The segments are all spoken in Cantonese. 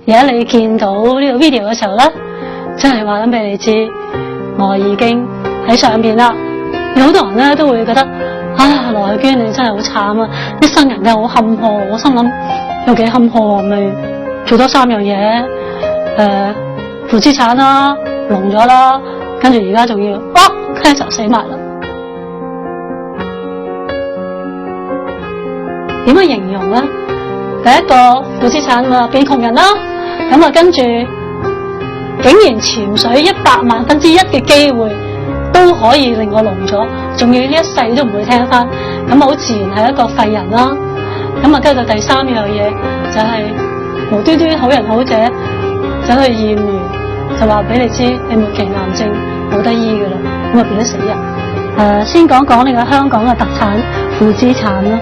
而家你見到呢個 video 嘅時候咧，真係話緊俾你知，我已經喺上邊啦。有好多人咧都會覺得，啊，羅慧娟你真係好慘啊，一生人真係好坎坷。我心諗有幾坎坷，咪做多3樣嘢，負資產啦，聾咗啦，跟住而家仲要cancer死埋啦。點樣形容咧？第一個負資產啊，變窮人啦。咁啊，跟住竟然潛水100萬分之一嘅機會都可以令我聾咗，仲要呢一世都唔會聽翻，咁好自然係一個廢人啦。咁啊，跟住第3樣嘢就係無端端好人好者走去驗完，就話俾你知你末期癌症冇得醫噶啦，咁啊變咗死人。先講講呢個香港嘅特產負資產啦。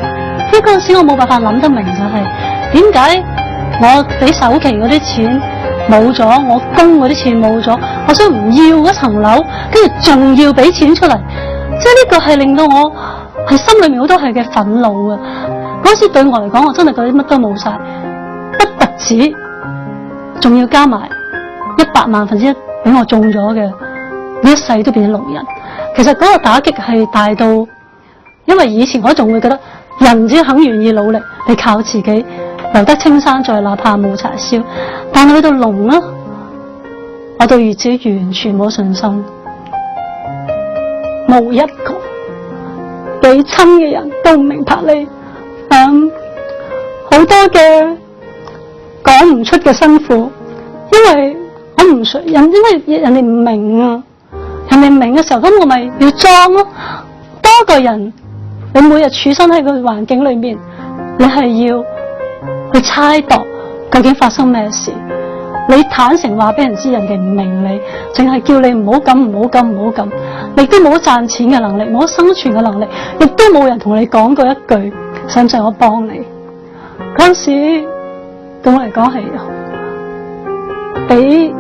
呢嗰陣時我冇辦法諗得明就係點解我俾首期嗰啲錢冇咗，我供嗰啲錢冇咗，我想唔要嗰層樓，跟住仲要俾錢出嚟，即係呢個係令到我係心裏面好多係嘅憤怒啊！嗰時對我嚟講，我真係覺得乜都冇晒，不特止，仲要加埋100萬分之一俾我中咗嘅，呢一世都變成聾人。其實嗰個打擊係大到，因為以前我仲會覺得人只要肯願意努力，你靠自己留得青山在，哪怕冇柴燒。但係去到聾啦，我對自己完全冇信心，冇一個俾親嘅人都唔明白你，好多嘅講唔出嘅辛苦，因為我唔想因為人哋唔明啊，人哋唔明嘅時候，咁我咪要裝咯。多個人，你每日處身喺個環境裏面，你係要去猜度究竟發生咩事。你坦誠話俾人知，人哋唔明你，淨係叫你唔好咁，唔好咁，唔好咁。你都冇賺錢嘅能力，冇生存嘅能力，亦都冇人同你講過一句，使唔使我幫你？嗰陣時對我嚟講係比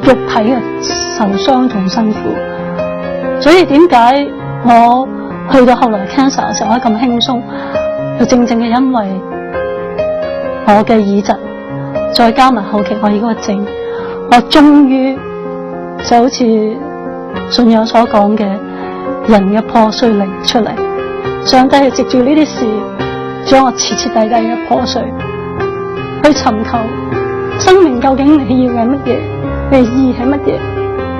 肉體嘅受傷仲辛苦。所以點解我去到後來 cancer 嘅時候，我咁輕鬆，就正正係因為我嘅耳疾，再加埋後期我嗰個症，我終於就好似信仰所講嘅人嘅破碎靈出嚟。上帝係藉住呢啲事，將我徹徹底底嘅破碎，去尋求生命究竟你要嘅乜嘢，你嘅意義係乜嘢。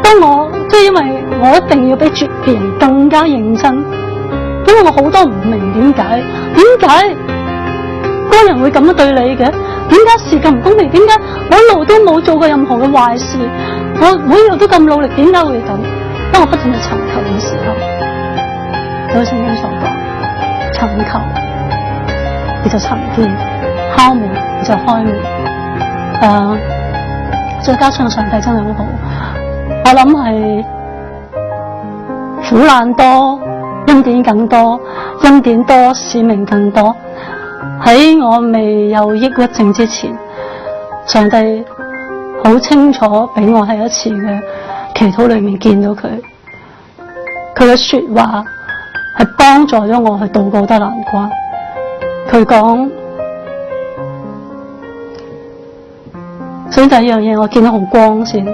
當我即係因為我一定要比別人更加認真，因為我好多唔明點解嗰人會咁樣對你嘅，點解事咁唔公平，點解我一路都冇做過任何嘅壞事，我每日都咁努力，點解會咁？當我不斷去尋求嘅時候，就好似聖經所講，尋求你就尋見，敲門你就開門。再加上上帝真係好好，我諗係苦難多，恩典更多，恩典多，使命更多。喺我未有抑鬱症之前，上帝好清楚俾我喺一次嘅祈禱裏面見到佢嘅說話係幫助咗我去渡過得難關。佢講，首先第一樣嘢，我見到好光先，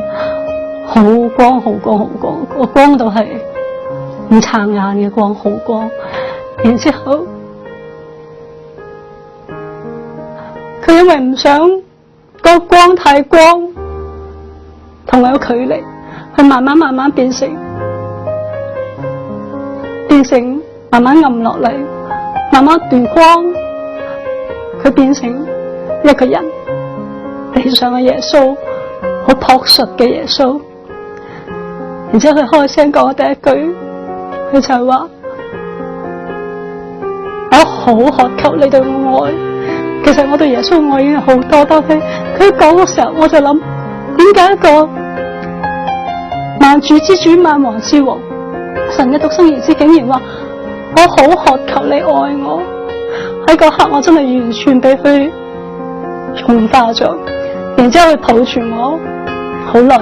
好光，我光到係唔撐眼嘅光，好光。然之後佢因為唔想個光太光同我有距離，佢慢慢變成慢慢暗落嚟，慢慢斷光，佢變成一個人，地上嘅耶穌，好樸實嘅耶穌。然之後佢開聲講第一句，佢就係話，我好渴求你對我愛。其實我對耶穌愛已經好多，但係佢講嘅時候，我就諗，點解一個萬主之主、萬王之王、神嘅獨生兒子，竟然話我好渴求你愛我？喺嗰刻，我真係完全被佢融化咗。然之後佢抱住我，好耐，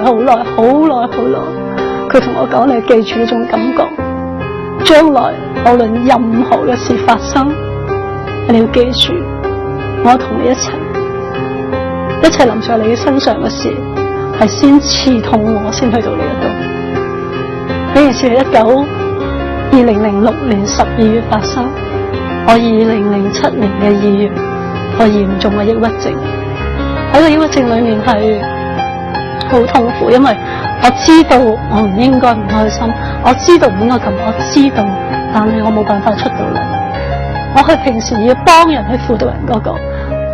佢同我講：你記住呢種感覺，將來無論任何嘅事發生，你要記住。我同你一齊，一切臨在你身上嘅事，係先刺痛我，先去到呢一度。呢件事係2006年12月發生，我2007年嘅2月，我嚴重嘅抑鬱症。喺個抑鬱症裏面係好痛苦，因為我知道我唔應該唔開心，我知道唔應該咁，我知道，但係我冇辦法出到嚟。我係平時要幫人去輔導人嗰個，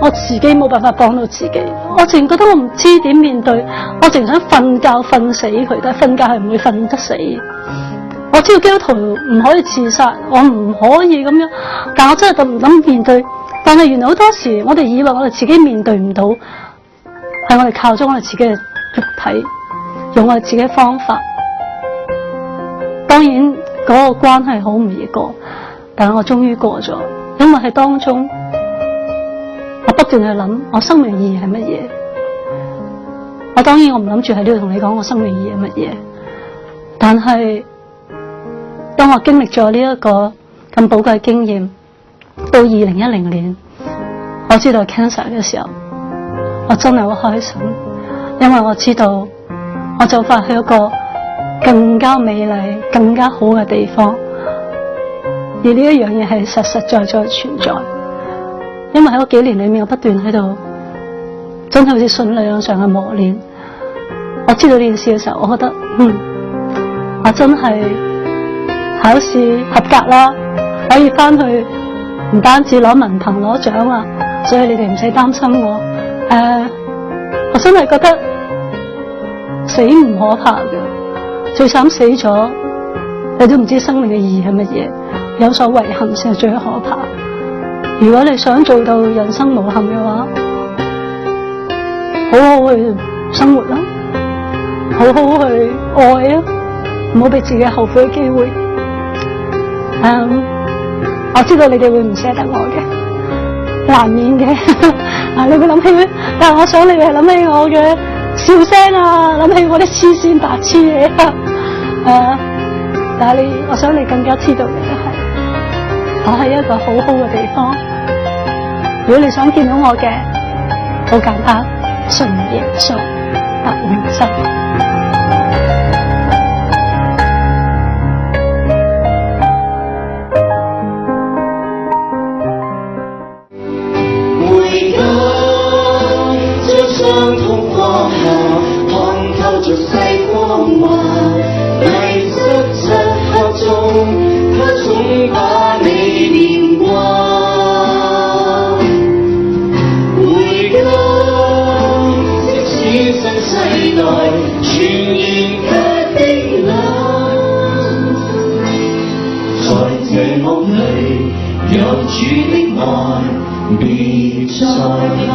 我自己冇辦法幫到自己，我淨覺得我唔知點面對，我淨想瞓覺瞓死佢，但係瞓覺係唔會瞓得死。我知道基督徒唔可以自殺，我唔可以咁樣，但我真係唔敢面對。但係原來好多時我哋以為我哋自己面對唔到，係我哋靠咗我哋自己嘅肉體，用我哋自己嘅方法。當然嗰個關係好唔易過，但係我終於過咗，因為喺當中我不斷去諗我生命意義係乜嘢。我當然我唔諗住喺呢度同你講我生命意義係乜嘢，但係當我經歷咗呢一個咁寶貴經驗，到2010年我知道 cancer 嘅時候，我真係好開心，因為我知道我就快去一個更加美麗更加好嘅地方，而呢一樣嘢係實實在在存在。因為喺嗰幾年裏面我不斷喺度真係好似信仰上嘅磨練。我知道呢件事嘅時候，我覺得我真係考試合格啦，可以翻去唔單止攞文憑攞獎啦，所以你哋唔使擔心我。我真係覺得死唔可怕嘅，最慘死咗你都唔知生命嘅意義係乜嘢，有所遺憾先係最可怕。如果你想做到人生無憾嘅話，好好去生活啦，好好去愛啊，唔好俾自己後悔嘅機會。我知道你哋會唔捨得我嘅，難免嘅。你會諗起，但係我想你哋係諗起我嘅笑聲啊，諗起我啲黐線白痴嘢啊。但係我想你更加知道嘅係，我係一個好好嘅地方。如果你想見到我嘅，好簡單，信耶穌，得永生。回家，將傷痛放下，看透着世光環。迷失漆黑中，他總把你念掛。回家，即使新世代全然卻冰冷，在這夢裏有主的愛，別再怕。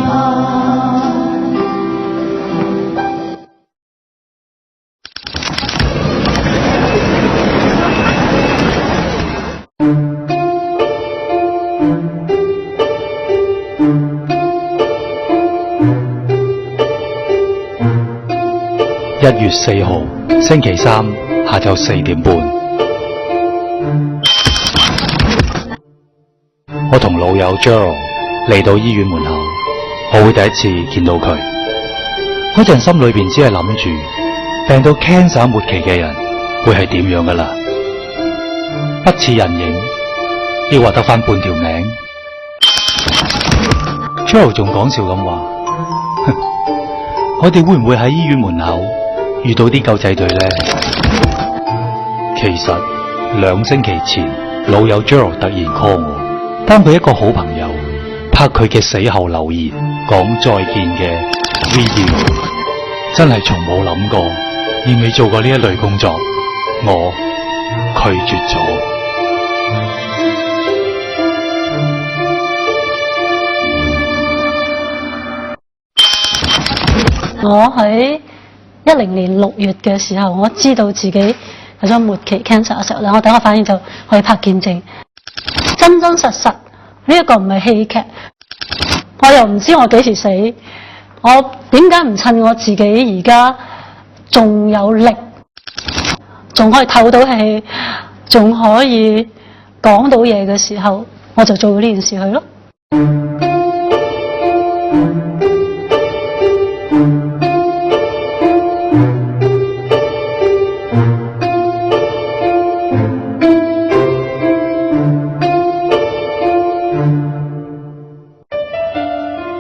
1月4號星期三下晝4點半，我同老友 Joe 嚟到醫院門口，我會第一次見到佢。嗰陣心裏邊只係諗住病到 cancer 末期嘅人會係點樣噶啦，不似人影，抑或得翻半條命。Joe 仲講笑咁話，我哋會唔會喺醫院門口遇到啲救濟隊呢？其實2星期前，老友 Joe 突然 call 我，當佢一個好朋友拍佢嘅死後留言講再見嘅 video， 真係從冇諗過，亦未做過呢一類工作，我拒絕咗。我喺2010年6月嘅時候，我知道自己有咗末期 cancer 嘅時候咧，我第一個反應就可以拍見證，真真實實呢一個唔係戲劇。我又唔知我幾時死，我點解唔趁我自己而家仲有力，仲可以透到氣，仲可以講到嘢嘅時候，我就做呢件事去咯。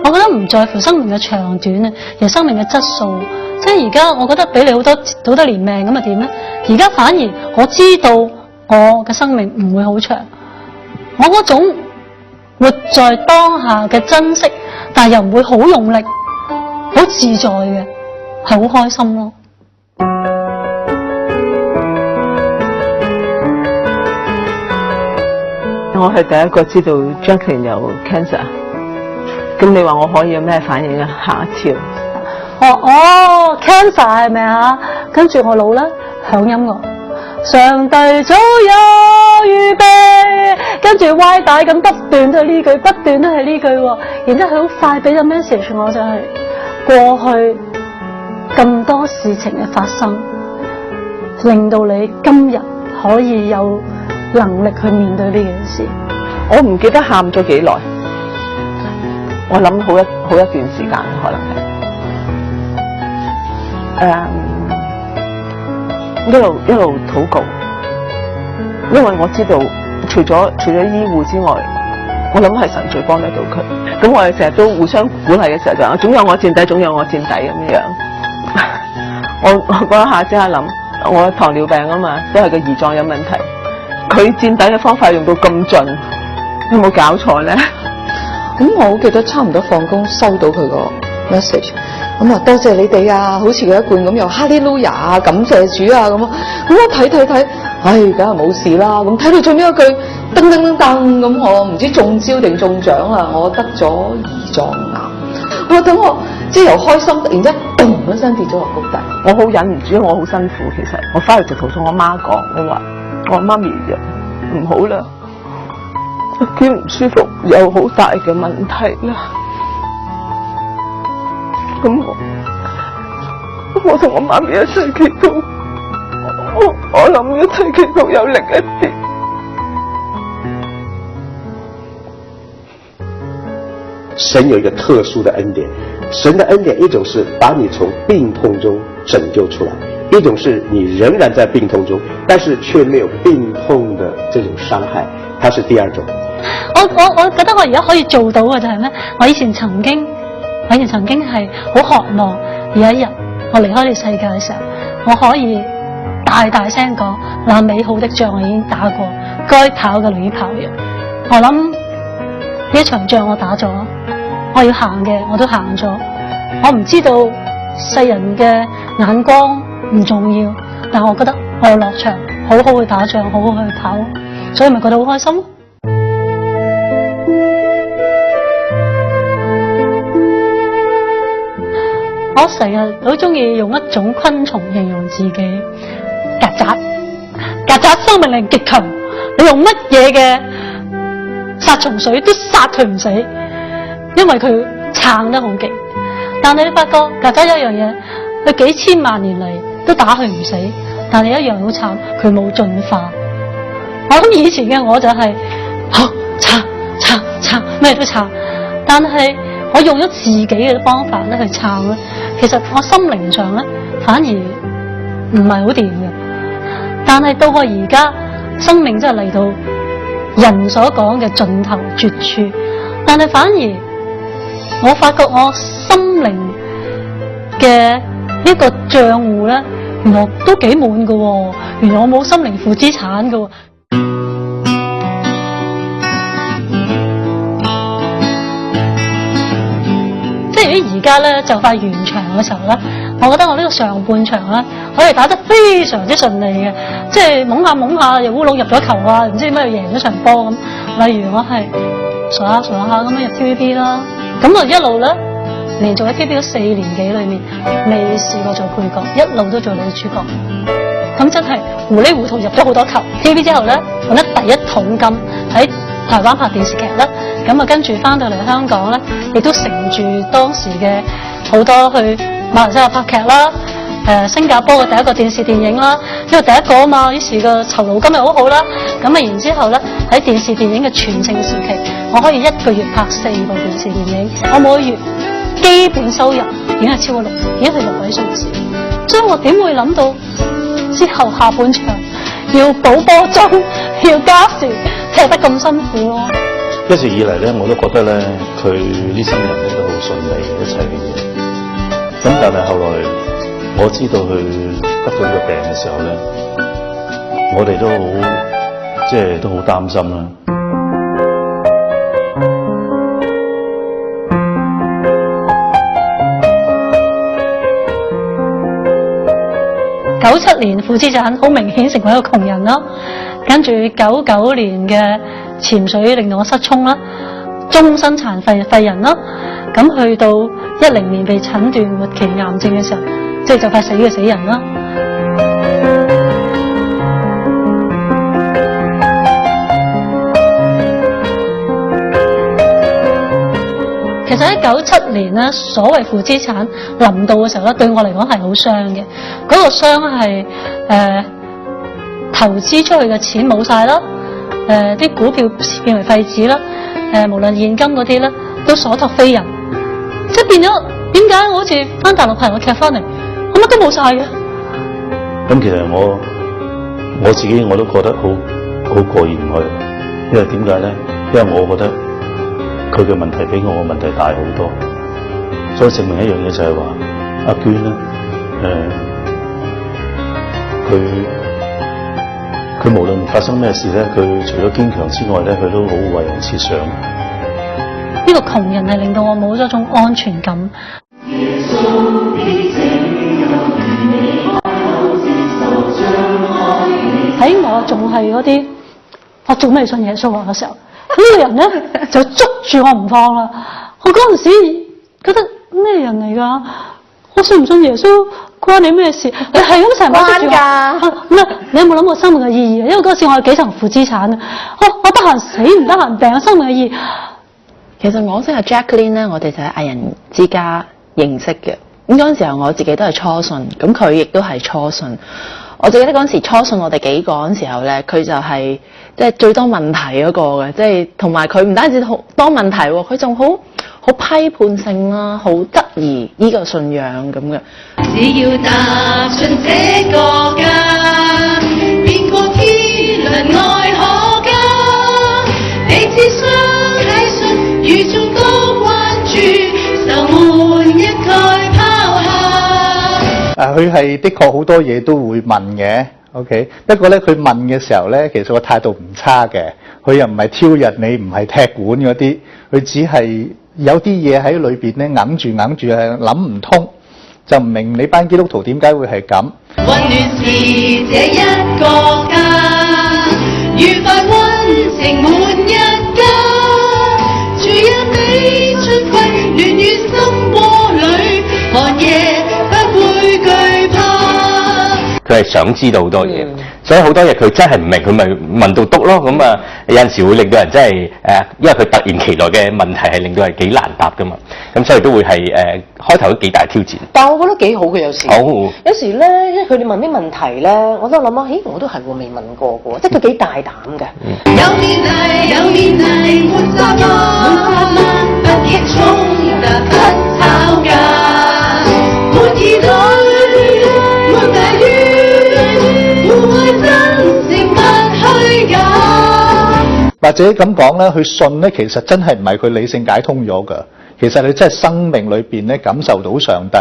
我覺得唔在乎生命嘅長短啊，而係生命嘅質素。即係而家我覺得俾你好多年命咁啊點咧？而家反而我知道我嘅生命唔會好長，我嗰種活在當下嘅珍惜，但係又唔會好用力、好自在嘅，係好開心咯。我係第一個知道 Jacqueline 有 cancer， 咁你話我可以有咩反應啊？嚇一跳！cancer 係咪啊？跟住我腦咧響音樂，上帝早有預備，跟住歪帶咁不斷都係呢句，不斷都係呢句喎。然之後佢好快俾咗 message 我，就係過去咁多事情嘅發生，令到你今日可以有能力去面對呢件事。我唔記得喊咗幾耐，我諗好一段時間可能係。一路禱告，因為我知道除咗醫護之外，我諗係神最幫得到佢。咁我哋成日都互相鼓勵嘅時候就話，總有我墊底，總有我墊底咁樣。我嗰一下即刻諗，我糖尿病啊嘛，都係個胰臟有問題。佢墊底嘅方法用到咁盡，有冇搞錯咧？咁我好記得差唔多放工收到佢個 message。咁啊，多謝你哋啊！好似佢一貫咁，又哈利路亞啊，感謝主啊咁啊！咁我睇，唉，梗係冇事啦。咁睇到最尾一句，噔噔噔噔咁，我唔知中招定中獎啦，我得咗胰臟癌。我等我即係由開心，突然之間嘣一聲跌咗落谷底。我好忍唔住，因為我好辛苦。其實我翻嚟直頭同我媽講，我話媽咪唔好啦，幾唔舒服，有好大嘅問題啦。咁我同我媽咪一齊祈禱，我諗一齊祈禱有力一啲。神有一個特殊的恩典，神的恩典一種是把你從病痛中拯救出來，一種是你仍然在病痛中，但是卻沒有病痛的這種傷害，它是第二種。我覺得我而家可以做到嘅就係咩？我以前曾經係好渴望有一日我離開呢個世界嘅時候，我可以大聲講，那美好的仗我已經打過，該跑嘅已經跑完。我諗呢一場仗我打咗，我要行嘅我都行咗。我唔知道世人嘅眼光唔重要，但我覺得我要落場好好去打仗，好好去跑，所以咪覺得好開心咯。我成日好中意用一種昆蟲形容自己，曱甴。曱甴生命力極強，你用乜嘢嘅殺蟲水都殺佢唔死，因為佢撐得好勁。但係你發覺曱甴有一樣嘢，佢幾千萬年嚟都打佢唔死，但係一樣好慘，佢冇進化。我諗以前嘅我就係撐咩都撐，但係我用咗自己嘅方法咧去撐咧，其實我心靈上咧反而唔係好掂嘅。但係到我而家生命真係嚟到人所講嘅盡頭絕處，但係反而我發覺我心靈嘅一個賬戶咧，原來都幾滿㗎，原來我冇心靈負資產㗎。即係而家咧就快完場嘅時候咧，我覺得我呢個上半場咧可以打得非常之順利嘅，即係懵下又烏龍入咗球啊，唔知咩又贏咗場波咁。例如我係傻下咁樣入 TVB 啦，咁我一路咧連續喺 TVB 4年幾裏面未試過做配角，一路都做女主角。咁真係糊裡糊塗入咗好多球。TVB 之後咧揾得第一桶金喺台灣拍電視劇啦，咁啊跟住翻到嚟香港咧，亦都乘住當時嘅好多去馬來西亞拍劇啦，新加坡嘅第一個電視電影啦，因為第一個啊嘛，於是個酬勞金又好好啦，咁啊然之後咧喺電視電影嘅全盛時期，我可以一個月拍4部電視電影，我每個月基本收入已經係超過已經係6位數字，所以我點會諗到之後下半場要補波鐘，要加時踢得咁辛苦咯。一直以嚟咧，我都覺得咧，佢呢生人咧都好順利一切嘅嘢。咁但係後來我知道佢得到呢個病嘅時候咧，我哋都好都好擔心啦。97年負資產好明顯成為一個窮人啦，跟住99年嘅潛水令到我失聰啦，終身殘廢人啦，咁去到10年被診斷末期癌症嘅時候，即係就快死嘅死人啦。其實喺97年咧，所謂負資產臨到嘅時候咧，對我嚟講係好傷嘅。嗰個傷係投資出去嘅錢冇晒啦，啲股票變為廢紙啦，無論現金嗰啲咧都所託非人，即係變咗點解我好似翻大陸拍個劇翻嚟，我乜都冇晒嘅。咁其實我自己我都覺得好過意唔去，因為點解咧？因為我覺得佢嘅問題比我嘅問題大好多，所以證明一樣嘢就係話阿娟咧，佢無論發生咩事咧，佢除咗堅強之外咧，佢都好為人設想。呢個窮人係令到我冇咗一種安全感。喺我仲係嗰啲，我仲未信耶穌嘅時候，呢個人咧就捉住我唔放啦。我嗰陣時覺得咩人嚟㗎？我信唔信耶穌關你咩事？你係咁成日捉住我。唔係，你有冇諗過生命嘅意義啊？因為嗰時我有幾層負資產啊。我得閒死唔得閒病，生命嘅意義。其實我識阿 Jacqueline 咧，我哋就喺藝人之家認識嘅。咁嗰陣時候我自己都係初信，咁佢亦都係初信。我記得嗰陣時初信我哋幾個嗰陣時候咧，佢就係即係最多問題嗰個嘅，即係同埋佢唔單止好多問題喎，佢仲好批判性啦，好質疑呢個信仰咁嘅。只要踏進這個家，變過天倫愛可嘉，彼此相體恤，與眾多關注，愁悶一概拋下。佢係的確好多嘢都會問嘅 ，OK。不過咧，佢問嘅時候咧，其實個態度唔差嘅。佢又唔係挑釁你，唔係踢館嗰啲，佢只係有啲嘢喺裏邊咧，硬住係諗唔通，就唔明你班基督徒點解會係咁。溫暖是這一個家，愉快溫情滿一家，住一美春季，暖於心窩裏，寒夜不會懼怕。佢係想知道好多嘢，所以好多嘢佢真係唔明，佢咪問到篤咯。咁啊，有陣時會令到人真係因為佢突然其來嘅問題係令到人幾難答噶嘛。咁所以都會係開頭都幾大挑戰。但係我覺得幾好嘅有時。好。有時咧，佢哋問啲問題咧，我都諗啊，咦，我都係喎，未問過嘅喎，即係佢幾大膽嘅。有面題，有面題，沒雜啦，不激衝突，不吵架，沒兒女，沒大於，互愛真誠不虛假。或者咁講咧，佢信咧，其實真係唔係佢理性解通咗㗎。其實你真係生命裏邊咧感受到上帝，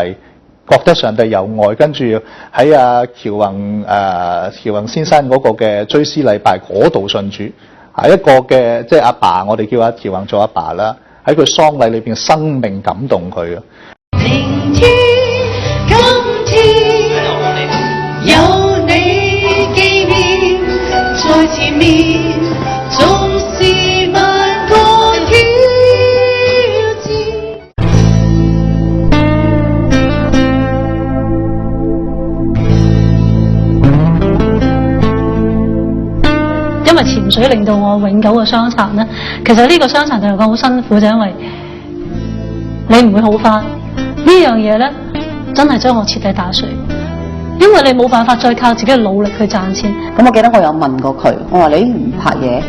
覺得上帝有愛，跟住喺喬宏先生嗰個嘅追思禮拜嗰度信主，一個嘅即係阿爸，我哋叫阿喬宏做阿爸啦，喺佢喪禮裏邊生命感動佢啊！明天、今天有你紀念在前面，縱是萬個挑戰。因為潛水令到我永久嘅傷殘咧，其實呢個傷殘對我嚟講好辛苦，就因為你唔會好返呢樣嘢咧，真係將我徹底打碎。因為你冇辦法再靠自己嘅努力去賺錢。咁我記得我有問過佢，我話你唔拍嘢，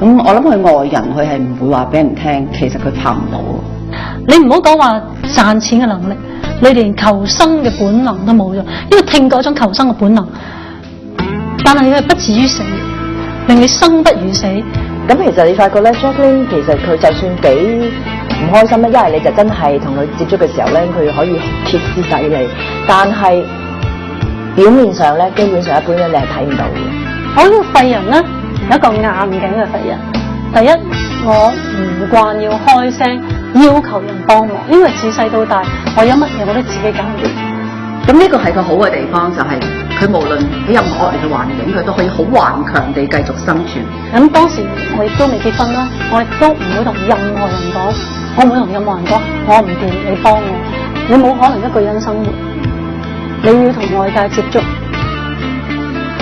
咁我諗佢外人佢係唔會話俾人聽，其實佢拍唔到。你唔好講話賺錢嘅能力，你連求生嘅本能都冇咗，因為聽嗰種求生嘅本能，但係佢係不至於死，令你生不如死。咁其實你發覺咧 ，Jacqueline 其實佢就算俾唔開心咧，一係你就真係同佢接觸嘅時候咧，佢可以歇斯底里，但係表面上咧，基本上一般咧，你係睇唔到嘅。我呢個廢人咧，有一個硬頸嘅廢人。第一，我唔慣要開聲要求人幫忙，因為自細到大，我有乜嘢我都自己搞掂。咁呢個係個好嘅地方，就係佢無論喺任何惡劣嘅環境，佢都可以好頑強地繼續生存。咁當時我亦都未結婚啦，我亦都唔會同任何人講，我唔會同任何人講，我唔掂，你幫我，你冇可能一個人生活，你要同外界接觸，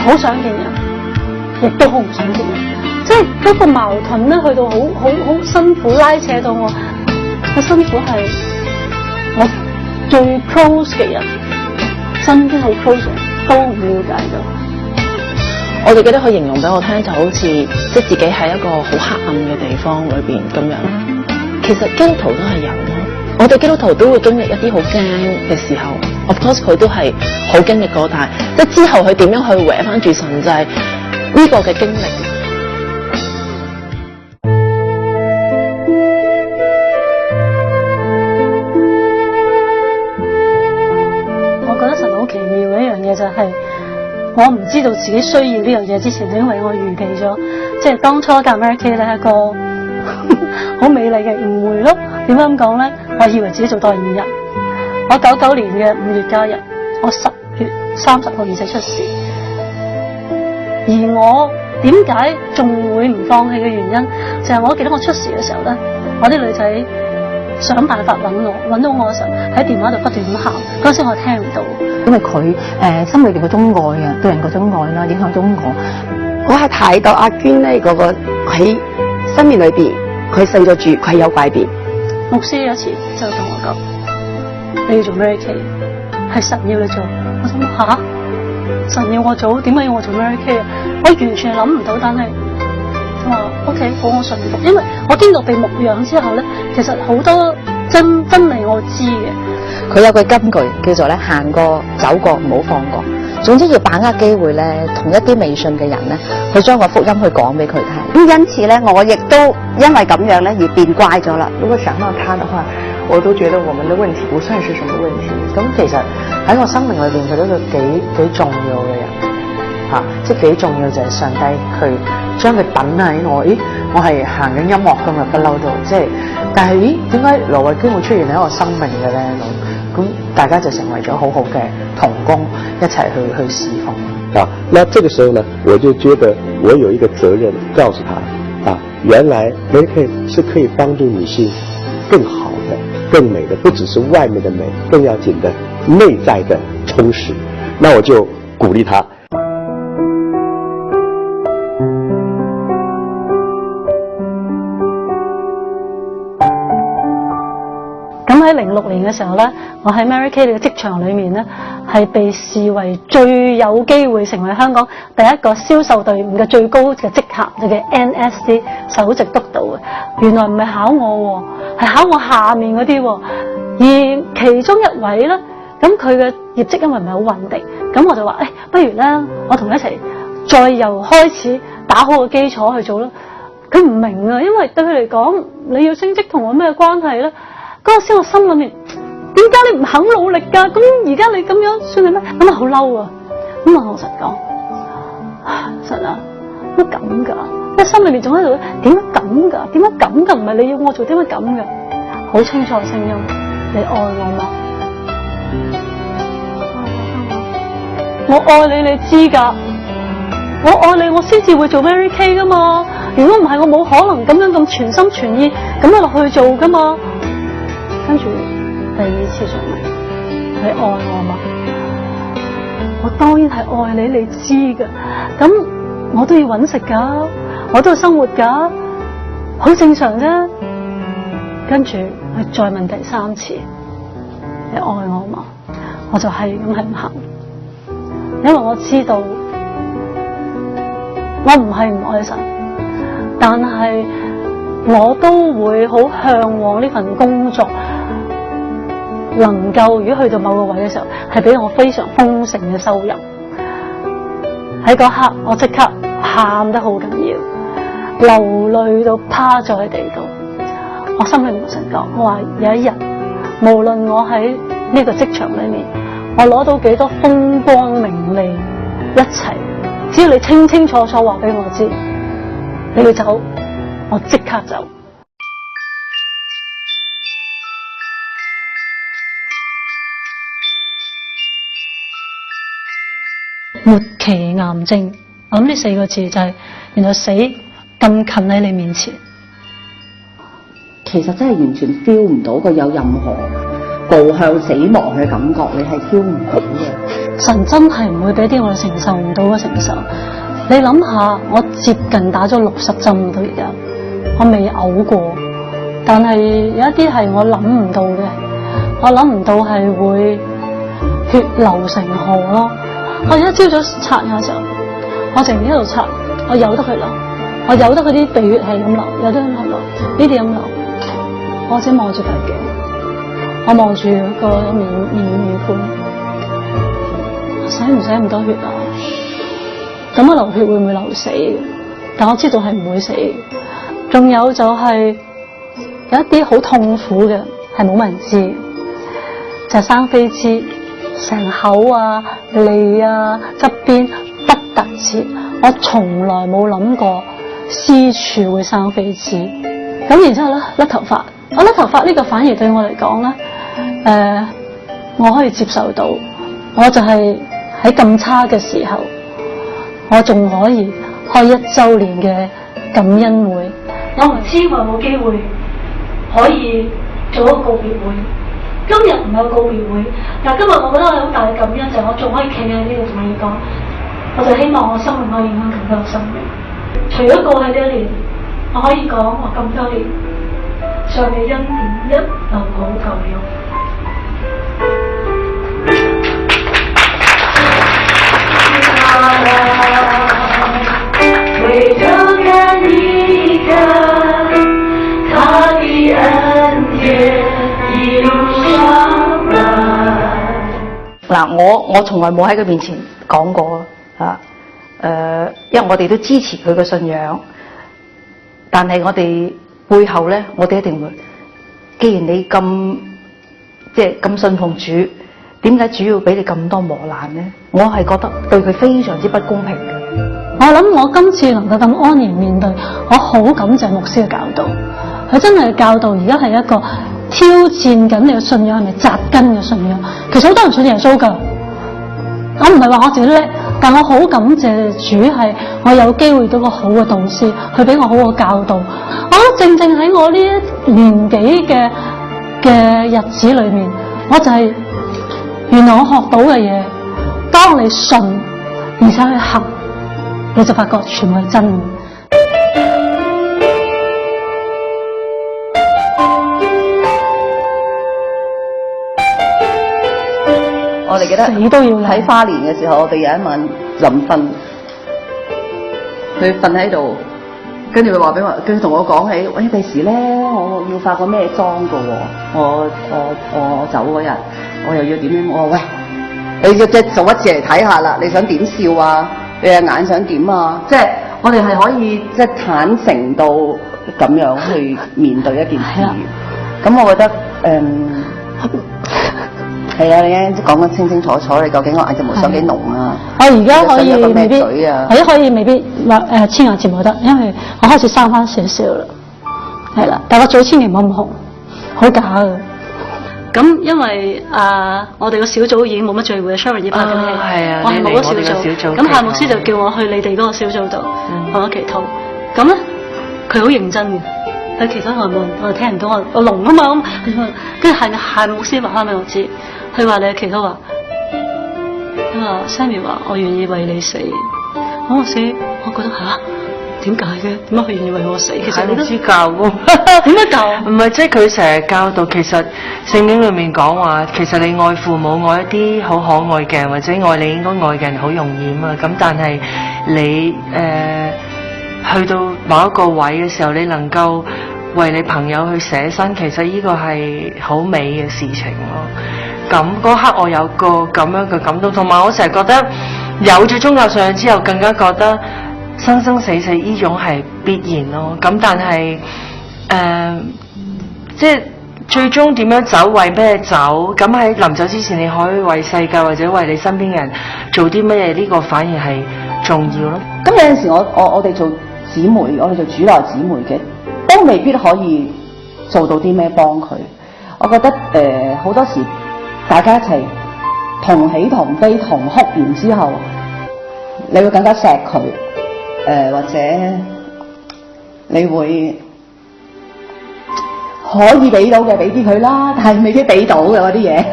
好想見人，亦都好唔想見人，即係嗰個矛盾咧，去到好辛苦，拉扯到我，個辛苦係我最 close 嘅人。身邊好 close 都唔了解到。我哋記得佢形容俾我聽，就好似即係自己喺一個好黑暗嘅地方裏邊咁樣。其實基督徒都係有咯，我哋基督徒都會經歷一啲好驚嘅時候。Of course 佢都係好經歷過，但係即係之後佢點樣去搲翻住神，就係呢個嘅經歷。就係我唔知道自己需要呢樣嘢之前，因為我預期咗，即係當初夾 Mary Kay 咧係一個好美麗嘅誤會咯。點解咁講咧？我以為自己做代言人。我99年嘅5月加入，我10月30號而且出事。而我點解仲會唔放棄嘅原因，就係我記得我出事嘅時候咧，我啲女仔想辦法揾到我嘅時候，喺電話度不斷咁喊，嗰陣時我聽唔到。因為佢心裏邊嗰種愛啊，對人嗰種愛啦，影響咗我係睇到阿娟咧嗰個喺生命裏邊，佢信咗主，佢有改變。牧師有一次就同我講：你要做 Mary Kay， 係神要你做。我心諗吓，神要我做，點解要我做 Mary Kay 啊？我完全諗唔到，但係我話 OK， 好，我信服，因為我經過被牧養之後咧，其實好多真理我知嘅。佢有句金句叫做咧，行過走過唔好放過，總之要把握機會咧，同一啲未信嘅人咧，去將個福音去講俾佢聽。因此咧，我亦都因為咁樣咧而變乖咗啦。如果想到他的話，我都覺得我們的問題不算是什麼問題。咁其實喺我生命裏邊，佢都係幾重要嘅人嚇，即係幾重要就係上帝佢將佢等喺我。咦，我係行緊音樂㗎嘛，不嬲都即係，但係咦，點解羅慧娟會出現喺我生命嘅咧？咁大家就成為咗好好嘅同工，一齊去侍奉。那這個時候呢，我就覺得我有一個責任告訴他，原來 Mary Kay 是可以幫助女性更好的、更美的，不只是外面的美，更要緊的內在的充實。那我就鼓勵他。咁喺06年嘅時候咧，我喺 Mary Kay 嘅職場裏面咧，係被視為最有機會成為香港第一個銷售隊伍嘅最高嘅職銜，就叫 NSD 首席督導嘅。原來唔係考我，係考我下面嗰啲。而其中一位咧，咁佢嘅業績因為唔係好穩定，咁我就話：不如咧，我同佢一齊再由開始打好個基礎去做啦。佢唔明啊，因為對佢嚟講，你要升職同我咩關係咧？嗰陣時我心裏面，點解你唔肯努力㗎？咁而家你咁樣算係咩？咁啊好嬲啊！咁我同神講：神啊，乜咁㗎？因為心裏面仲喺度，點解咁㗎？點解咁㗎？唔係你要我做，點解咁㗎？好清楚嘅聲音，你愛我嗎？我愛你，你知㗎。我愛你，我先至會做 Mary Kay 㗎嘛。如果唔係，我冇可能咁樣咁全心全意咁樣落去做㗎嘛。跟住第二次上嚟，你愛我嗎？我當然係愛你，你知㗎。咁我都要搵食㗎，我都要生活㗎，好正常啫。跟住佢再問第3次，你愛我嗎？我就係咁係唔行，因為我知道我唔係唔愛神，但係我都會好向往呢份工作。能夠如果去到某個位嘅時候，係俾我非常豐盛嘅收入。喺嗰刻，我即刻喊得好緊要，流淚到趴咗喺地度。我心裏面曾講，我話有一日，無論我喺呢個職場裏面，我攞到幾多風光名利一齊，只要你清清楚楚話俾我知，你要走，我即刻走。末期癌症，我諗呢4個字就係原來死咁近喺你面前。其實真係完全 feel 唔到佢有任何步向死亡嘅感覺，你係 feel 唔到嘅。神真係唔會俾啲我哋承受唔到嘅承受。你諗下，我接近打咗60針到而家，我未嘔過，但係有一啲係我諗唔到嘅，我諗唔到係會血流成河咯。我一朝早刷牙嘅時候，我成日喺度刷，我由得佢流，我由得佢啲鼻血係咁流，由得佢流，呢啲咁流，我只望住塊鏡，我望住個面乳管，使唔使咁多血啊？咁樣流血會唔會流死嘅？但我知道係唔會死嘅。仲有就係有一啲好痛苦嘅，係冇乜人知嘅，就係生痱滋。成口啊、脷啊、側邊不特止，我從來冇諗過私處會生痱滋。咁然之後咧，甩頭髮，我甩頭髮呢個反而對我嚟講咧，我可以接受到。我就係喺咁差嘅時候，我仲可以開1週年嘅感恩會。我唔知我有冇機會可以做一個告別會。今日唔係告別會，但係今日我覺得我有好大嘅感恩，就係我仲可以企喺呢度同你講，我就希望我生命可以影響更多嘅生命。除咗過去呢1年，我可以講我咁多年上嘅恩典一路好夠用。回頭看一看他的恩典一路上來。嗱，我從來冇喺佢面前講過啊，因為我哋都支持佢嘅信仰，但係我哋背後咧，我哋一定會，既然你咁信奉主，點解主要俾你咁多磨難咧？我係覺得對佢非常之不公平嘅。我諗我今次能夠咁安然面對，我好感謝牧師嘅教導，佢真係教導而家係一個挑戰緊你嘅信仰係咪扎根嘅信仰。其實好多人信耶穌㗎，我唔係話我自己叻，但我好感謝主係我有機會到個好嘅導師，佢俾我好嘅教導。我覺得正正喺我呢一年幾嘅日子裏面，我就係原來我學到嘅嘢，當你信而且去行，你就發覺全部係真嘅。我哋記得死都要喺花蓮嘅時候，我哋有一晚臨瞓，佢瞓喺度，跟住佢話俾我，佢同我講起，喂，第時咧我要化個咩妝㗎喎？我走嗰日，我又要點樣？我話喂，你要即係做一次嚟睇下啦，你想點笑啊？你嘅眼想點啊？即係我哋係可以即係坦誠到咁樣去面對一件事。咁我覺得係啊，你啱講得清清楚楚，你究竟我眼睫毛上幾濃啊？我而家可以未必，係可以未必黐眼睫毛得，因為我開始生翻少少啦，係啦。但係我嘴千祈唔好咁紅，好假嘅。咁因為我哋個小組已經冇乜聚會 ，Sharon 拍緊戲，我係冇咗小組。咁夏牧師就叫我去你哋嗰個小組度同我祈禱。咁咧，佢好認真嘅。佢其實我聽唔到，我聾啊嘛咁，跟住夏牧師話翻俾我知，佢話你嘅祈禱話，佢話 Sammy 話我願意為你死，我死，我覺得點解嘅？點解佢願意為我死？其實你都知教喎，點解教？唔係即係佢成日教導，其實聖經裏面講話，其實你愛父母，愛一啲好可愛嘅人，或者愛你應該愛嘅人好容易啊嘛。咁但係你去到某一個位嘅時候，你能夠為你朋友去捨身，其實呢個係好美嘅事情咯。咁嗰刻我有個咁樣嘅感動，同埋我成日覺得有咗宗教信仰之後，更加覺得生生死死呢種係必然咯。咁但係即係最終點樣走，為咩走？咁喺臨走之前，你可以為世界或者為你身邊嘅人做啲乜嘢？呢個反而係重要咯。咁有陣時我哋做姊妹，我哋做主內姊妹嘅，都未必可以做到啲咩幫佢。我覺得好多時大家一齊同喜同悲同哭完之後，你會更加錫佢，或者你會可以俾到嘅俾啲佢啦，但係未必俾到嘅嗰啲嘢。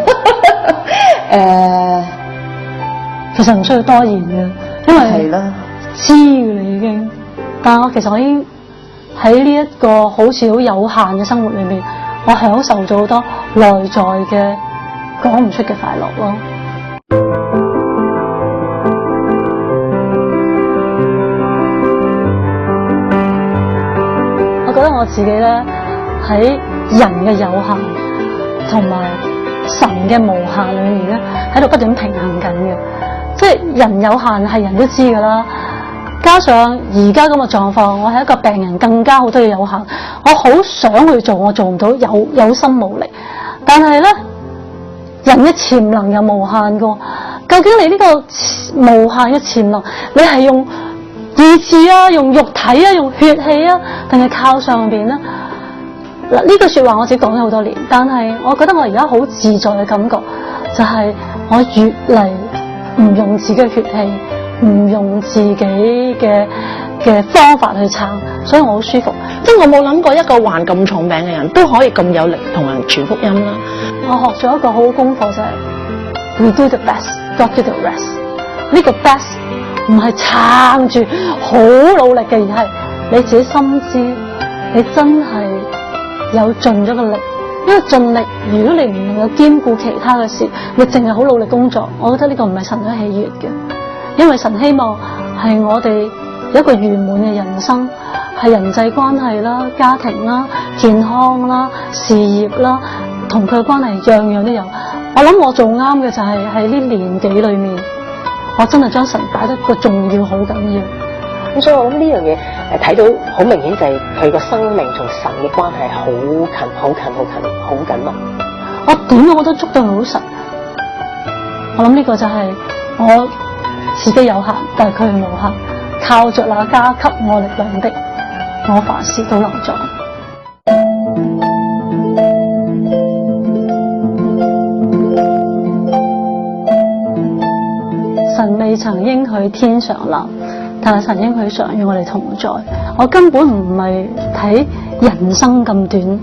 其實唔需要多言嘅，因為係啦，知嘅啦已經。但係其實我已經喺呢一個好似好有限嘅生活裏面，我享受咗好多內在嘅講唔出嘅快樂咯。我覺得我自己咧喺人嘅有限同埋神嘅無限裏面咧，喺度不斷平衡緊嘅。即係人有限係人都知㗎啦，加上而家咁嘅狀況，我係一個病人，更加好多嘢有限。我好想去做，我做唔到，有心無力。但係咧，人嘅潛能又無限㗎。究竟你呢個無限嘅潛能，你係用意志啊，用肉體啊，用血氣啊，定係靠上邊咧？嗱，呢句說話我自己講咗好多年，但係我覺得我而家好自在嘅感覺，就係我越嚟唔用自己嘅血氣，唔用自己嘅方法去撐，所以我好舒服。即係我冇諗過一個患咁重病嘅人都可以咁有力同人傳福音啦。我學咗一個好功課，就係 We do the best, God do the rest。呢個 best 唔係撐住好努力嘅，而係你自己心知你真係有盡咗個力。因為盡力，如果你唔能夠兼顧其他嘅事，你淨係好努力工作，我覺得呢個唔係神所喜悅嘅。因為神希望係我哋有一個圓滿嘅人生，係人際關係啦、家庭啦、健康啦、事業啦，同佢嘅關係樣樣都有。我諗我做啱嘅就係喺呢年幾裏面，我真係將神擺得個重要好緊要。咁所以我諗呢樣嘢睇到好明顯就係佢個生命同神嘅關係好近、好近、好近、好緊密。我點我都捉到佢好實。我諗呢個就係我自己有限，但係佢係無限。靠着那加給我力量的，我凡事都能做。神未曾應許天上立，但係神應許常與我哋同在。我根本唔係睇人生咁短，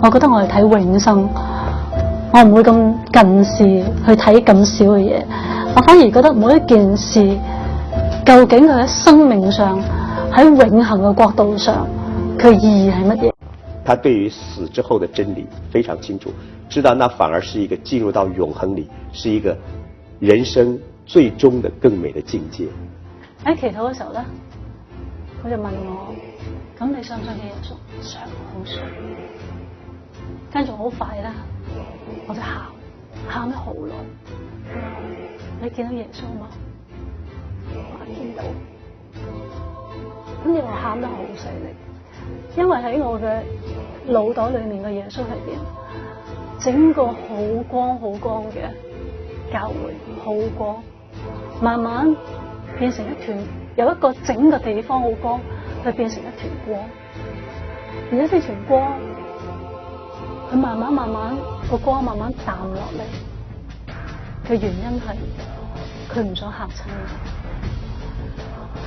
我覺得我係睇永生。我唔會咁近視去睇咁少嘅嘢，我反而覺得每一件事究竟佢喺生命上，喺永恆嘅角度上，佢意義係乜嘢？他對於死之後的真理非常清楚，知道那反而是一個進入到永恆裏，是一個人生最終的更美的境界。喺祈禱嘅時候咧，佢就問我：咁你相唔相信耶穌？想，好想。跟住好快啦，我就喊咗好耐。你見到耶穌嗎？我見到。咁你話喊得好犀利，因為喺我嘅腦袋裏面嘅耶穌係點？整個好光好光嘅教會，好光，慢慢變成一團，由一個整個地方好光，佢變成一團光。而呢團光，佢慢慢個光慢慢淡落嚟。嘅原因係佢唔想嚇親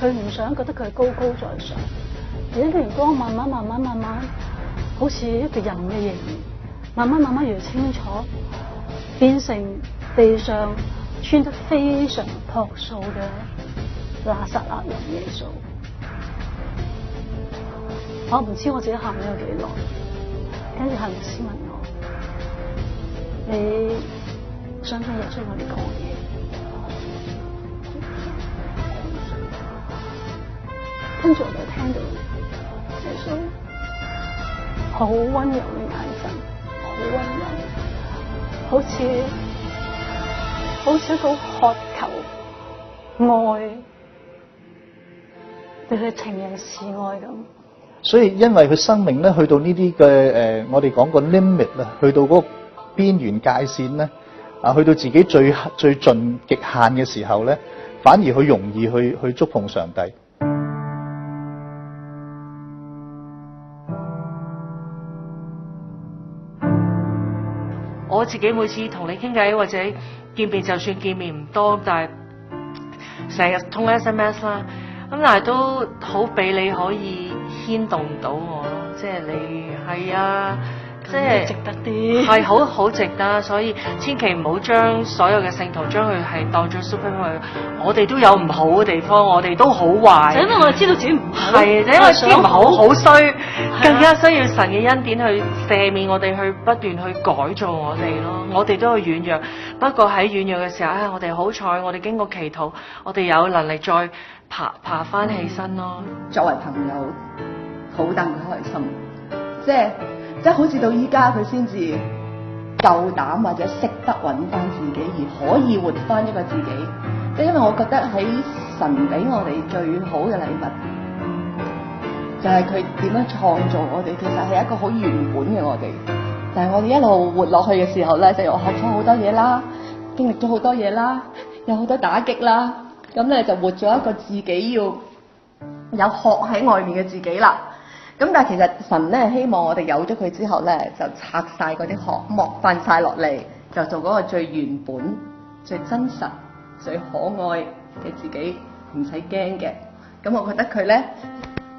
我，佢唔想覺得佢係高高在上。而呢團光慢慢，好似一個人嘅形，慢慢越清楚，變成地上穿得非常樸素嘅拿撒勒人耶穌。我唔知我自己喊咗有幾耐，跟住係牧師問我：你相信耶穌同你講嘢？跟住我就聽到耶穌好溫柔嘅眼神，好溫柔，好似一個渴求愛，對佢情人示愛咁。所以因為佢生命咧去到呢啲嘅我哋講個 limit 啦，去到嗰個邊緣界線咧，去到自己最盡極限嘅時候咧，反而佢容易去觸碰上帝。我自己每次同你傾偈或者見面，就算見面唔多，但係成日通 SMS 啦，咁但係都好俾你可以牽動到我咯，即係你係啊，即係值得啲，係好值得，所以千祈唔好將所有嘅聖徒將佢係當咗 superhero。我哋都有唔好嘅地方，我哋都好壞。就因為我哋知道自己唔好，係，因為知唔好好衰，更加需要神嘅恩典去赦免我哋，去不斷去改造我哋咯。我哋都有軟弱，不過喺軟弱嘅時候，我哋好彩，我哋經過祈禱，我哋有能力再爬翻起身咯。作為朋友，好戥佢開心，即係好似到依家佢先至夠膽或者識得揾翻自己，而可以活翻一個自己。即係因為我覺得喺神俾我哋最好嘅禮物，就係佢點樣創造我哋，其實係一個好原本嘅我哋。但係我哋一路活落去嘅時候咧，就又學咗好多嘢啦，經歷咗好多嘢啦，有好多打擊啦，咁咧就活咗一個自己要有殼喺外面嘅自己啦。咁但係其實神咧希望我哋有咗佢之後咧，就拆晒嗰啲殼，剝翻晒落嚟，就做嗰個最原本、最真實、最可愛嘅自己，唔使驚嘅。咁我覺得佢咧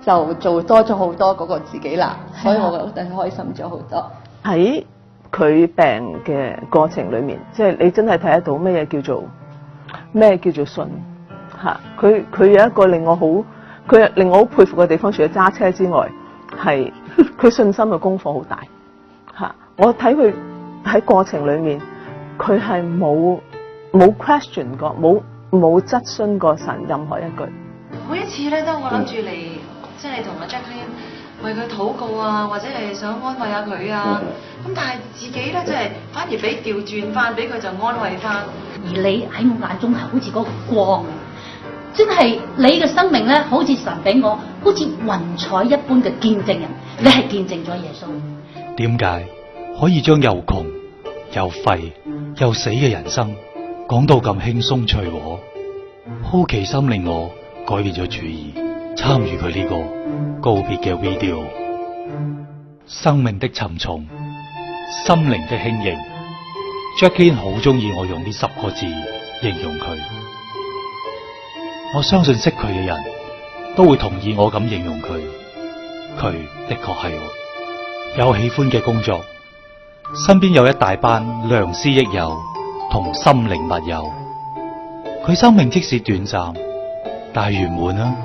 就做多咗好多嗰個自己啦，所以我覺得佢開心咗好多。喺佢病嘅過程裏面，即係你真係睇得到咩叫做信嚇。佢有一個令我好佩服嘅地方，除咗揸車之外，係佢信心嘅功課好大嚇。我睇佢喺過程裏面，佢係冇 question 過，冇質詢過神任何一句。每一次咧，當我諗住嚟，即係同阿 Jacqueline 為佢禱告啊，或者係想安慰下佢啊，咁但係自己咧，即係反而俾調轉翻，俾佢就安慰翻。而你喺我眼中係好似嗰個光，真係你嘅生命咧，好似神俾我，好似雲彩一般嘅見證人，你係見證咗耶穌。點解可以將又窮又廢又死嘅人生講到咁輕鬆隨和？好奇心令我改變咗主意，參與佢呢個告別嘅 video。生命的沉重，心靈的輕盈。Jacqueline 好中意我用呢10個字形容佢。我相信識佢嘅人都會同意我咁形容佢。佢的確係我有喜歡嘅工作，身邊有一大班良師益友同心靈密友。佢生命即使短暫，但係圓滿啊！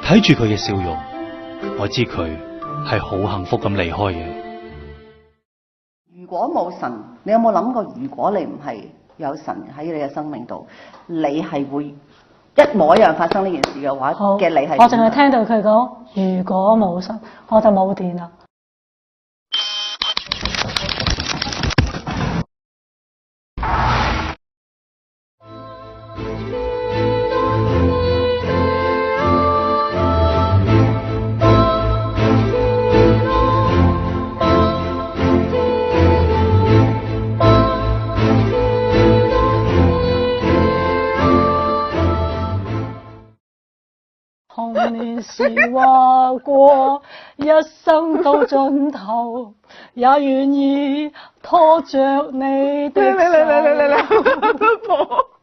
睇住佢嘅笑容，我知佢係好幸福咁離開嘅。如果冇神，你有冇諗過？如果你唔係有神喺你嘅生命度，你係會一模一樣發生呢件事嘅話嘅，你係我淨係聽到佢講，如果冇神，我就冇電啦。童年時話過，一生到盡頭，也願意拖着你的手。